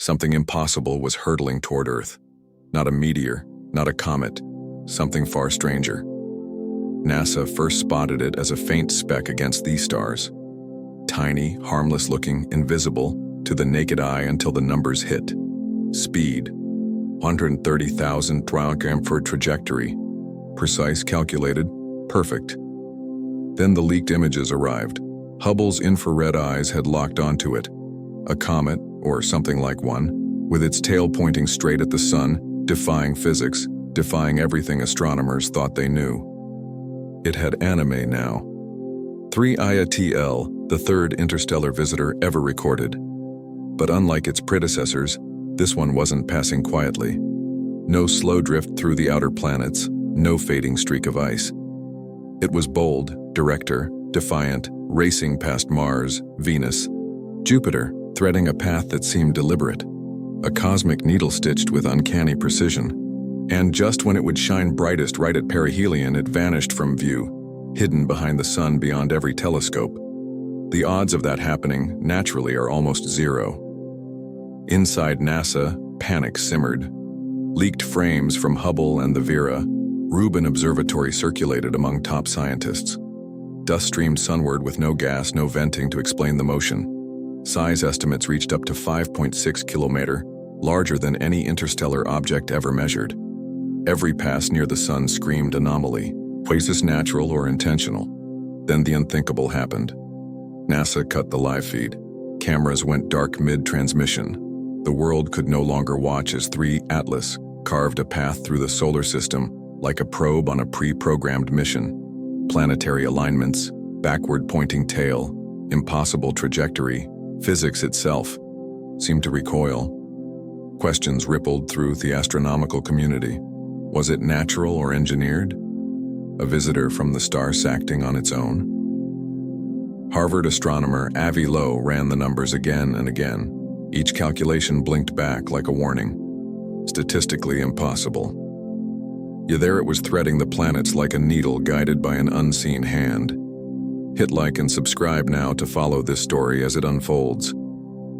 Something impossible was hurtling toward Earth. Not a meteor, not a comet, something far stranger. NASA first spotted it as a faint speck against these stars. Tiny, harmless-looking, invisible to the naked eye until the numbers hit. Speed, 130,000 km for trajectory. Precise, calculated, perfect. Then the leaked images arrived. Hubble's infrared eyes had locked onto it. A comet, or something like one, with its tail pointing straight at the sun, defying physics, defying everything astronomers thought they knew. It had anime now. 3Ia TL, the third interstellar visitor ever recorded. But unlike its predecessors, this one wasn't passing quietly. No slow drift through the outer planets, no fading streak of ice. It was bold, director, defiant, racing past Mars, Venus, Jupiter, threading a path that seemed deliberate. A cosmic needle stitched with uncanny precision. And just when it would shine brightest right at perihelion, it vanished from view, hidden behind the sun beyond every telescope. The odds of that happening, naturally, are almost zero. Inside NASA, panic simmered. Leaked frames from Hubble and the Vera, Rubin Observatory circulated among top scientists. Dust streamed sunward with no gas, no venting to explain the motion. Size estimates reached up to 5.6 kilometer, larger than any interstellar object ever measured. Every pass near the sun screamed anomaly. Was this natural or intentional? Then the unthinkable happened. NASA cut the live feed. Cameras went dark mid-transmission. The world could no longer watch as 3 Atlas carved a path through the solar system like a probe on a pre-programmed mission. Planetary alignments, backward-pointing tail, impossible trajectory, physics itself seemed to recoil. Questions rippled through the astronomical community. Was it natural or engineered? A visitor from the stars acting on its own? Harvard astronomer Avi Loeb ran the numbers again and again. Each calculation blinked back like a warning. Statistically impossible. Yet there it was, threading the planets like a needle guided by an unseen hand. Hit like and subscribe now to follow this story as it unfolds.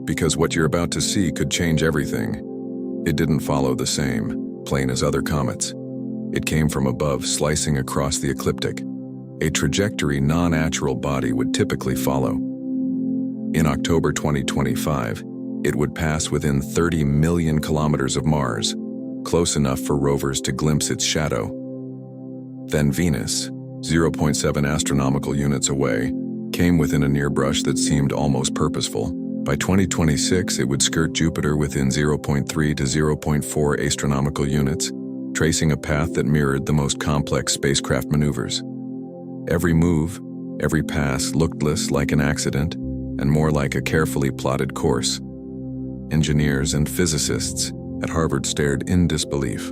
Because what you're about to see could change everything. It didn't follow the same, plain as other comets. It came from above, slicing across the ecliptic, a trajectory no natural body would typically follow. In October 2025, it would pass within 30 million kilometers of Mars, close enough for rovers to glimpse its shadow. Then Venus, 0.7 astronomical units away, came within a near brush that seemed almost purposeful. By 2026, it would skirt Jupiter within 0.3 to 0.4 astronomical units, tracing a path that mirrored the most complex spacecraft maneuvers. Every move, every pass looked less like an accident and more like a carefully plotted course. Engineers and physicists at Harvard stared in disbelief.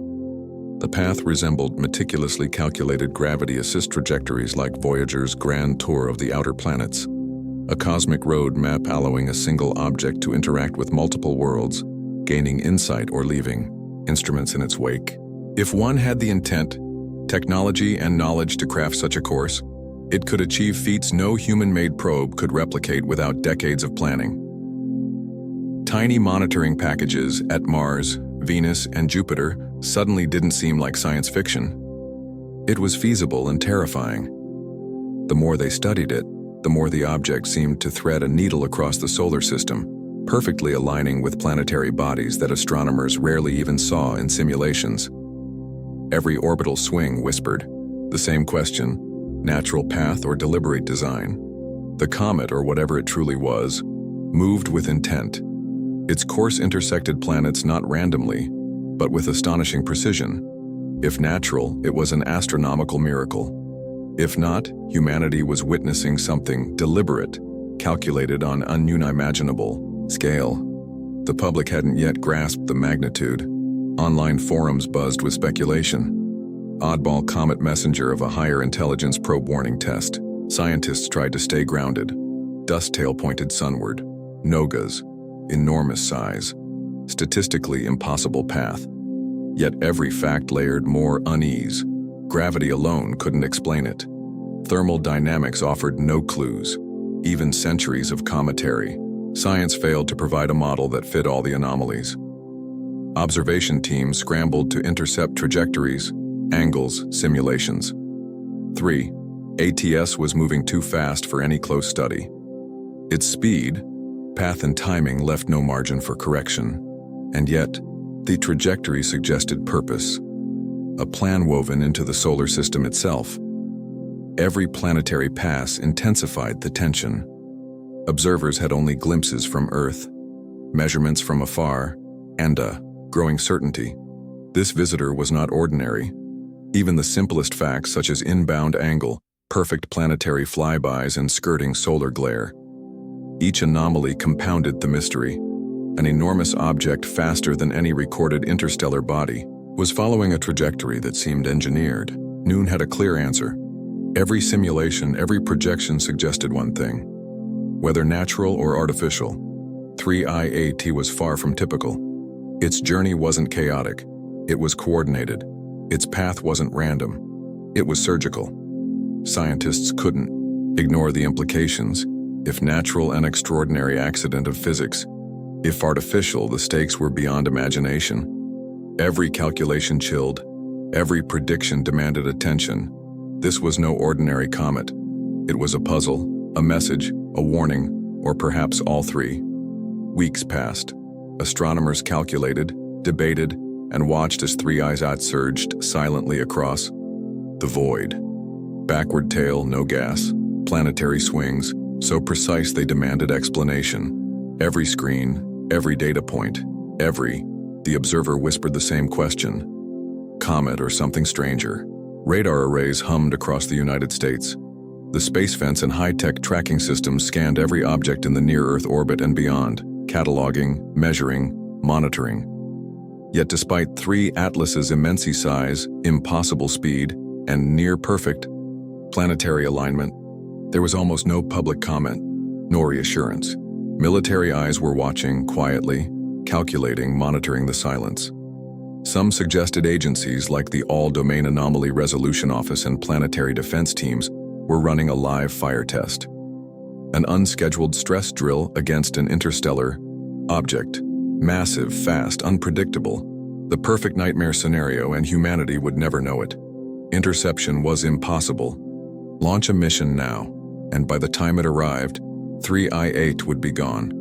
The path resembled meticulously calculated gravity assist trajectories like Voyager's grand tour of the outer planets. A cosmic road map allowing a single object to interact with multiple worlds, gaining insight or leaving instruments in its wake. If one had the intent, technology, and knowledge to craft such a course, it could achieve feats no human-made probe could replicate without decades of planning. Tiny monitoring packages at Mars, Venus, and Jupiter suddenly didn't seem like science fiction. It was feasible and terrifying. The more they studied it, the more the object seemed to thread a needle across the solar system, perfectly aligning with planetary bodies that astronomers rarely even saw in simulations. Every orbital swing whispered the same question: natural path or deliberate design? The comet, or whatever it truly was, moved with intent. Its course intersected planets not randomly, but with astonishing precision. If natural, it was an astronomical miracle. If not, humanity was witnessing something deliberate, calculated on an unimaginable scale. The public hadn't yet grasped the magnitude. Online forums buzzed with speculation. Oddball comet messenger of a higher intelligence probe warning test. Scientists tried to stay grounded. Dust tail pointed sunward. Nogas, enormous size. Statistically impossible path. Yet every fact layered more unease. Gravity alone couldn't explain it. Thermal dynamics offered no clues. Even centuries of commentary, Science failed to provide a model that fit all the anomalies. Observation teams scrambled to intercept trajectories, angles, simulations. 3. ATS was moving too fast for any close study. Its speed, path and timing left no margin for correction, and yet, the trajectory suggested purpose, a plan woven into the solar system itself. Every planetary pass intensified the tension. Observers had only glimpses from Earth, measurements from afar, and a growing certainty. This visitor was not ordinary. Even the simplest facts such as inbound angle, perfect planetary flybys, and skirting solar glare. Each anomaly compounded the mystery. An enormous object faster than any recorded interstellar body was following a trajectory that seemed engineered. Noon had a clear answer. Every simulation, every projection suggested one thing. Whether natural or artificial, 3IAT was far from typical. Its journey wasn't chaotic. It was coordinated. Its path wasn't random. It was surgical. Scientists couldn't ignore the implications. If natural, an extraordinary accident of physics. If artificial, the stakes were beyond imagination. Every calculation chilled. Every prediction demanded attention. This was no ordinary comet. It was a puzzle, a message, a warning, or perhaps all three. Weeks passed. Astronomers calculated, debated, and watched as 3IAT surged silently across the void. Backward tail, no gas, planetary swings, so precise they demanded explanation. Every screen, every data point, the observer whispered the same question. Comet or something stranger. Radar arrays hummed across the United States. The space fence and high-tech tracking systems scanned every object in the near-Earth orbit and beyond, cataloging, measuring, monitoring. Yet despite 3 Atlas's immense size, impossible speed, and near-perfect planetary alignment, there was almost no public comment, nor reassurance. Military eyes were watching quietly, calculating, monitoring the silence. Some suggested agencies like the All-Domain Anomaly Resolution Office and planetary defense teams were running a live fire test. An unscheduled stress drill against an interstellar object. Massive, fast, unpredictable. The perfect nightmare scenario, and humanity would never know it. Interception was impossible. Launch a mission now, and by the time it arrived, 3IAT would be gone,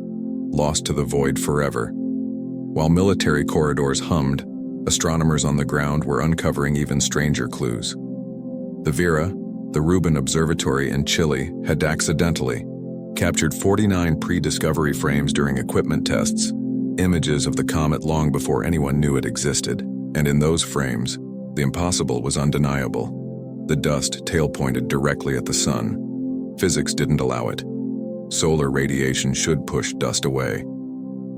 lost to the void forever. While military corridors hummed, astronomers on the ground were uncovering even stranger clues. The Vera, the Rubin Observatory in Chile, had accidentally captured 49 pre-discovery frames during equipment tests, images of the comet long before anyone knew it existed, and in those frames, the impossible was undeniable. The dust tail-pointed directly at the sun. Physics didn't allow it. Solar radiation should push dust away.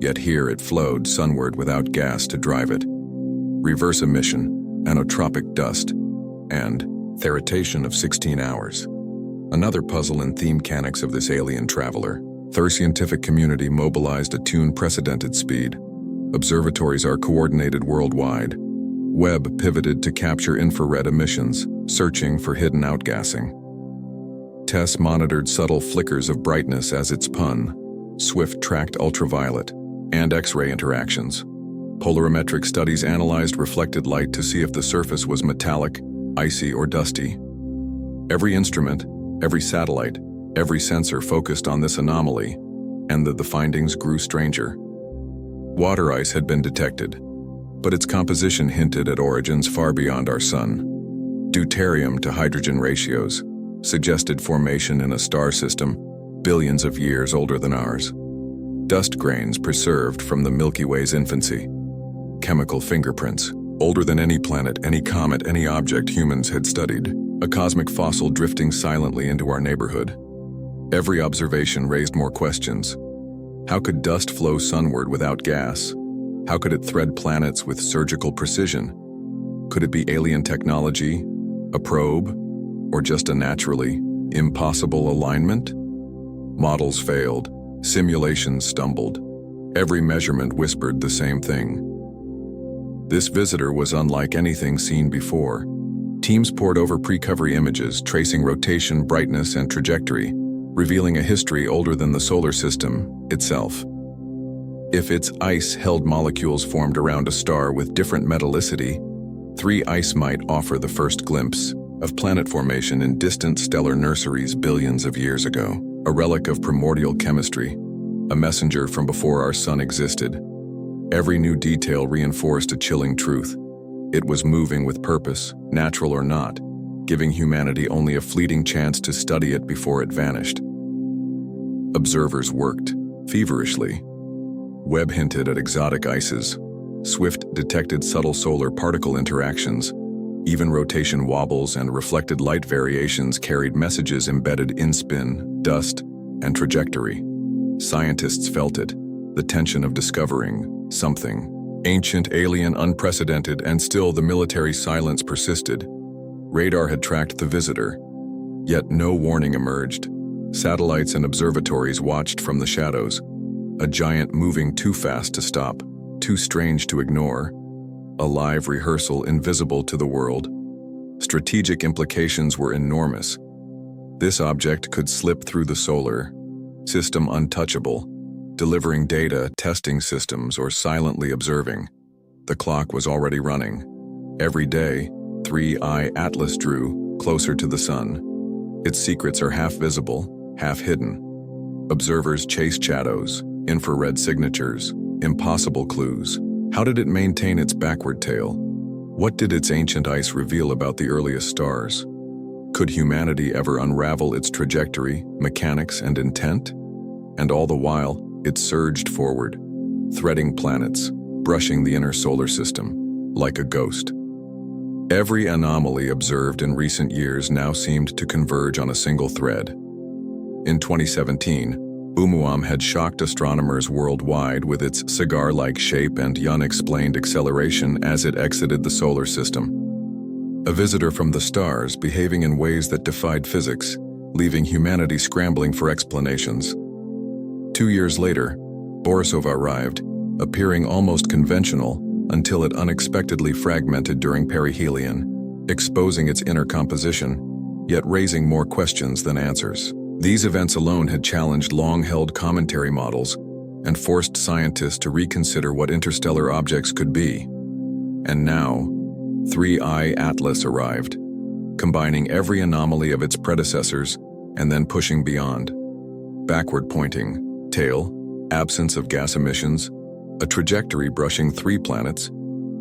Yet here it flowed sunward without gas to drive it. Reverse emission, anotropic dust, and theritation of 16 hours. Another puzzle in theme mechanics of this alien traveler. The scientific community mobilized at unprecedented speed. Observatories are coordinated worldwide. Webb pivoted to capture infrared emissions, searching for hidden outgassing. TESS monitored subtle flickers of brightness as it spun. Swift tracked ultraviolet and X-ray interactions. Polarimetric studies analyzed reflected light to see if the surface was metallic, icy, or dusty. Every instrument, every satellite, every sensor focused on this anomaly, and the findings grew stranger. Water ice had been detected, but its composition hinted at origins far beyond our sun. Deuterium to hydrogen ratios suggested formation in a star system billions of years older than ours. Dust grains preserved from the Milky Way's infancy. Chemical fingerprints, older than any planet, any comet, any object humans had studied. A cosmic fossil drifting silently into our neighborhood. Every observation raised more questions. How could dust flow sunward without gas? How could it thread planets with surgical precision? Could it be alien technology, a probe, or just a naturally impossible alignment? Models failed. Simulations stumbled. Every measurement whispered the same thing. This visitor was unlike anything seen before. Teams pored over precovery images, tracing rotation, brightness, and trajectory. revealing a history older than the solar system itself. If its ice held molecules formed around a star with different metallicity, 3 ice might offer the first glimpse of planet formation in distant stellar nurseries billions of years ago, a relic of primordial chemistry, a messenger from before our sun existed. Every new detail reinforced a chilling truth. It was moving with purpose, natural or not, giving humanity only a fleeting chance to study it before it vanished. Observers worked feverishly. Webb hinted at exotic ices. Swift detected subtle solar particle interactions. Even rotation wobbles and reflected light variations carried messages embedded in spin, dust, and trajectory. Scientists felt it, the tension of discovering something ancient, alien, unprecedented, and still the military silence persisted. Radar had tracked the visitor, yet no warning emerged. Satellites and observatories watched from the shadows, a giant moving too fast to stop, too strange to ignore, a live rehearsal invisible to the world. Strategic implications were enormous. This object could slip through the solar system untouchable, delivering data, testing systems, or silently observing. The clock was already running. Every day, 3I Atlas drew closer to the sun. Its secrets are half visible, half hidden. Observers chased shadows, infrared signatures, impossible clues. How did it maintain its backward tail? What did its ancient ice reveal about the earliest stars? Could humanity ever unravel its trajectory, mechanics, and intent? And all the while, it surged forward, threading planets, brushing the inner solar system, like a ghost. Every anomaly observed in recent years now seemed to converge on a single thread. In 2017, Oumuamua had shocked astronomers worldwide with its cigar-like shape and unexplained acceleration as it exited the solar system. A visitor from the stars behaving in ways that defied physics, leaving humanity scrambling for explanations. 2 years later, Borisova arrived, appearing almost conventional until it unexpectedly fragmented during perihelion, exposing its inner composition, yet raising more questions than answers. These events alone had challenged long-held commentary models and forced scientists to reconsider what interstellar objects could be. And now, 3I Atlas arrived, combining every anomaly of its predecessors and then pushing beyond. Backward-pointing, tail, absence of gas emissions, a trajectory brushing 3 planets,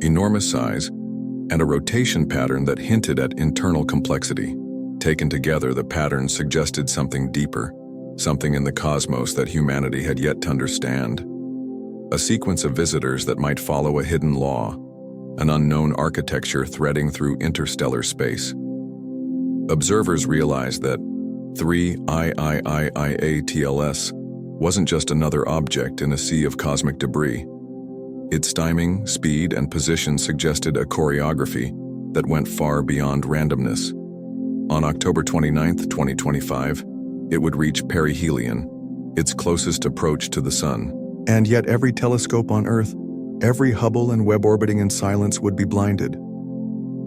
enormous size, and a rotation pattern that hinted at internal complexity. Taken together, the patterns suggested something deeper, something in the cosmos that humanity had yet to understand. A sequence of visitors that might follow a hidden law, an unknown architecture threading through interstellar space. Observers realized that 3IIIIATLS wasn't just another object in a sea of cosmic debris. Its timing, speed, and position suggested a choreography that went far beyond randomness. On October 29, 2025, it would reach perihelion, its closest approach to the sun. And yet every telescope on Earth, every Hubble and Webb orbiting in silence would be blinded.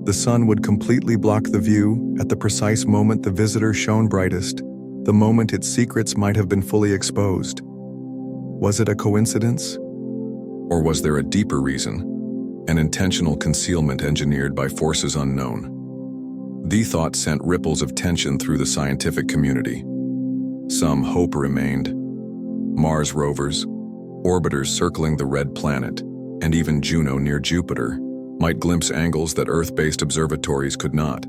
The sun would completely block the view at the precise moment the visitor shone brightest, the moment its secrets might have been fully exposed. Was it a coincidence? Or was there a deeper reason, an intentional concealment engineered by forces unknown? The thought sent ripples of tension through the scientific community. Some hope remained. Mars rovers, orbiters circling the red planet, and even Juno near Jupiter might glimpse angles that Earth-based observatories could not.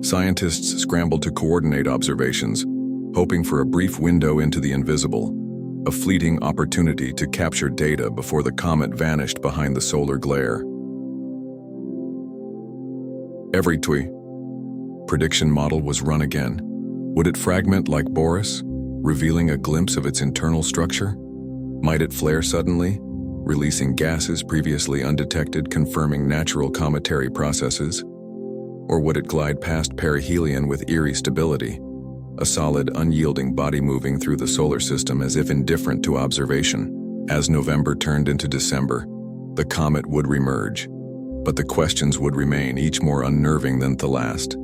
Scientists scrambled to coordinate observations, hoping for a brief window into the invisible, a fleeting opportunity to capture data before the comet vanished behind the solar glare. Every prediction model was run again. Would it fragment like Boris, revealing a glimpse of its internal structure? Might it flare suddenly, releasing gases previously undetected, confirming natural cometary processes? Or would it glide past perihelion with eerie stability, a solid, unyielding body moving through the solar system as if indifferent to observation? As November turned into December, the comet would remerge, but the questions would remain, each more unnerving than the last.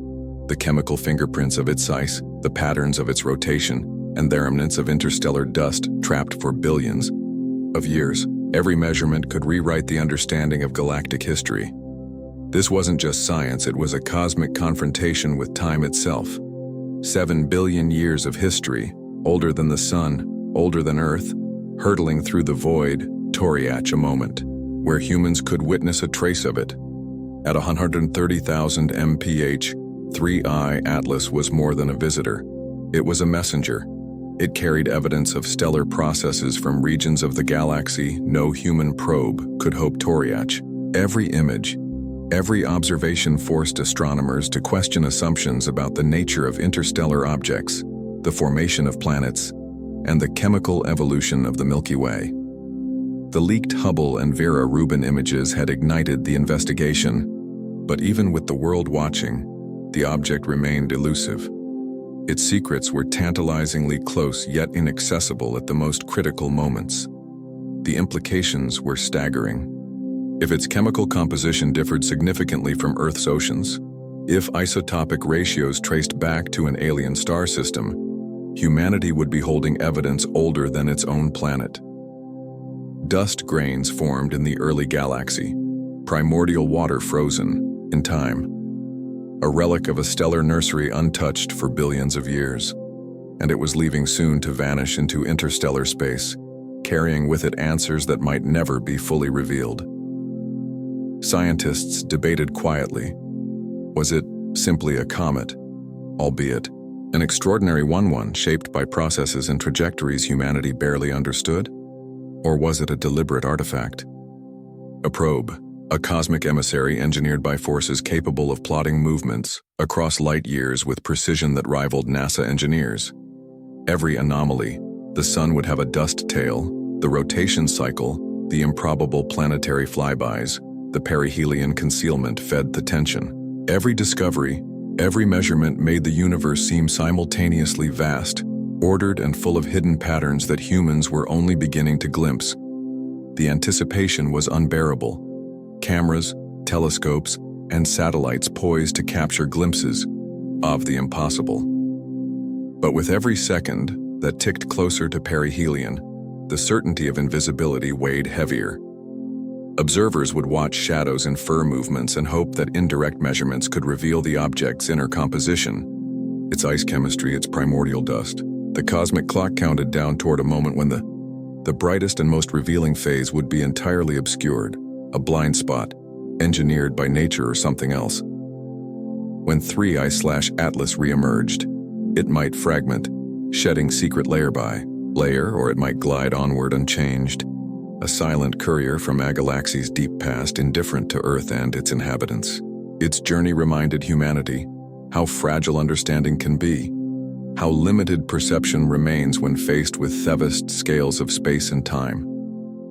The chemical fingerprints of its ice, the patterns of its rotation, and the remnants of interstellar dust trapped for billions of years. Every measurement could rewrite the understanding of galactic history. This wasn't just science, it was a cosmic confrontation with time itself. 7 billion years of history, older than the sun, older than Earth, hurtling through the void, Toriach, a moment, where humans could witness a trace of it. At 130,000 mph, 3I Atlas was more than a visitor. It was a messenger. It carried evidence of stellar processes from regions of the galaxy no human probe could hope to reach. Every image, every observation forced astronomers to question assumptions about the nature of interstellar objects, the formation of planets, and the chemical evolution of the Milky Way. The leaked Hubble and Vera Rubin images had ignited the investigation, but even with the world watching, the object remained elusive. Its secrets were tantalizingly close yet inaccessible at the most critical moments. The implications were staggering. If its chemical composition differed significantly from Earth's oceans, if isotopic ratios traced back to an alien star system, humanity would be holding evidence older than its own planet. Dust grains formed in the early galaxy, primordial water frozen in time. A relic of a stellar nursery untouched for billions of years, and it was leaving soon to vanish into interstellar space, carrying with it answers that might never be fully revealed. Scientists debated quietly. Was it simply a comet, albeit an extraordinary one shaped by processes and trajectories humanity barely understood? Or was it a deliberate artifact? A probe, a cosmic emissary engineered by forces capable of plotting movements across light years with precision that rivaled NASA engineers. Every anomaly, the sun would have a dust tail, the rotation cycle, the improbable planetary flybys, the perihelion concealment fed the tension. Every discovery, every measurement made the universe seem simultaneously vast, ordered and full of hidden patterns that humans were only beginning to glimpse. The anticipation was unbearable. Cameras, telescopes, and satellites poised to capture glimpses of the impossible. But with every second that ticked closer to perihelion, the certainty of invisibility weighed heavier. Observers would watch shadows infer movements and hope that indirect measurements could reveal the object's inner composition, its ice chemistry, its primordial dust. The cosmic clock counted down toward a moment when the brightest and most revealing phase would be entirely obscured, a blind spot, engineered by nature or something else. When 3I/Atlas reemerged, it might fragment, shedding secret layer by layer, or it might glide onward unchanged, a silent courier from a galaxy's deep past, indifferent to Earth and its inhabitants. Its journey reminded humanity how fragile understanding can be, how limited perception remains when faced with vast scales of space and time.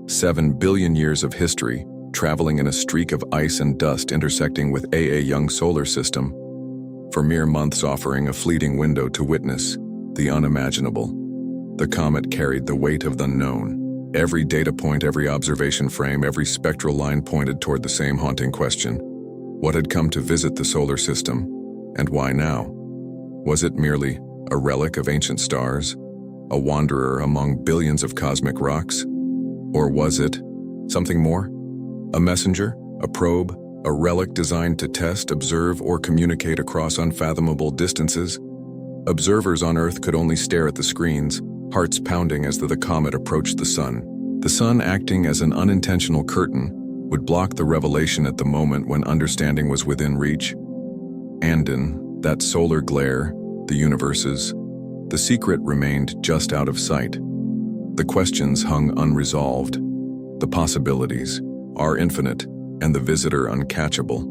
7 billion years of history, traveling in a streak of ice and dust intersecting with a young solar system, for mere months offering a fleeting window to witness the unimaginable. The comet carried the weight of the unknown. Every data point, every observation frame, every spectral line pointed toward the same haunting question. What had come to visit the solar system, and why now? Was it merely a relic of ancient stars, a wanderer among billions of cosmic rocks? Or was it something more? A messenger, a probe, a relic designed to test, observe, or communicate across unfathomable distances? Observers on Earth could only stare at the screens, hearts pounding as the comet approached the sun. The sun, acting as an unintentional curtain, would block the revelation at the moment when understanding was within reach. And in that solar glare, the universes, the secret remained just out of sight. The questions hung unresolved. The possibilities are infinite, and the visitor uncatchable.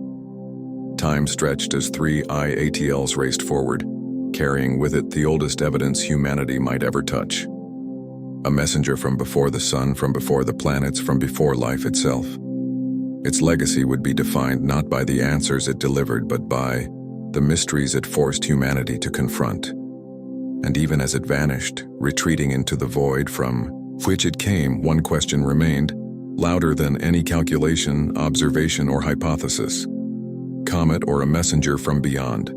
Time stretched as 3I/ATLs raced forward, carrying with it the oldest evidence humanity might ever touch. A messenger from before the sun, from before the planets, from before life itself. Its legacy would be defined not by the answers it delivered, but by the mysteries it forced humanity to confront. And even as it vanished, retreating into the void from which it came, one question remained, louder than any calculation, observation, or hypothesis. Comet or a messenger from beyond?